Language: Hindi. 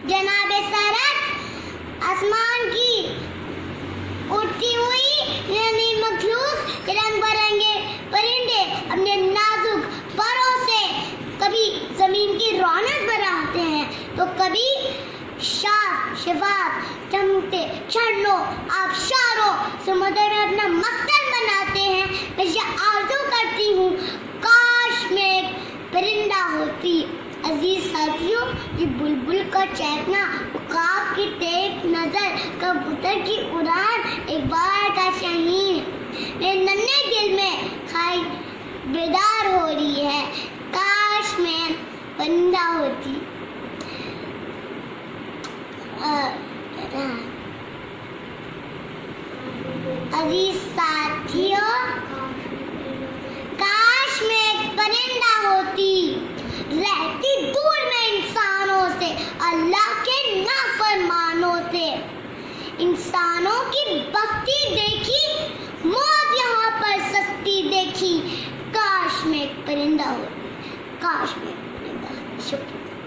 जनाब सरत आसमान की उड़ती हुई यानी मखलूक रंग बिरंगे परिंदे अपने नाजुक परों से कभी जमीन की रौनक बढ़ाते हैं तो कभी साफ शफाफ चमकते झरनों आबशारों समुद्र में अपना मस्कन बनाते हैं। मैं ये आरज़ू करती हूँ काश मैं एक परिंदा होती। अजीज साथियों, ये बुलबुल का चहकना, उकाब की तेज नजर, कबूतर की उड़ान, एक बार का शहीन मेरे नन्हे दिल में खाई बेदार हो रही है। काश मैं परिंदा होती। अजीज साथियों, काश मैं एक परिंदा होती, रहती दूर में इंसानों से, अल्लाह के नाफरमानों से। इंसानों की बस्ती देखी, मौत यहाँ पर सस्ती देखी। काश मैं एक परिंदा होती, काश मैं एक परिंदा होती। शुक्रिया।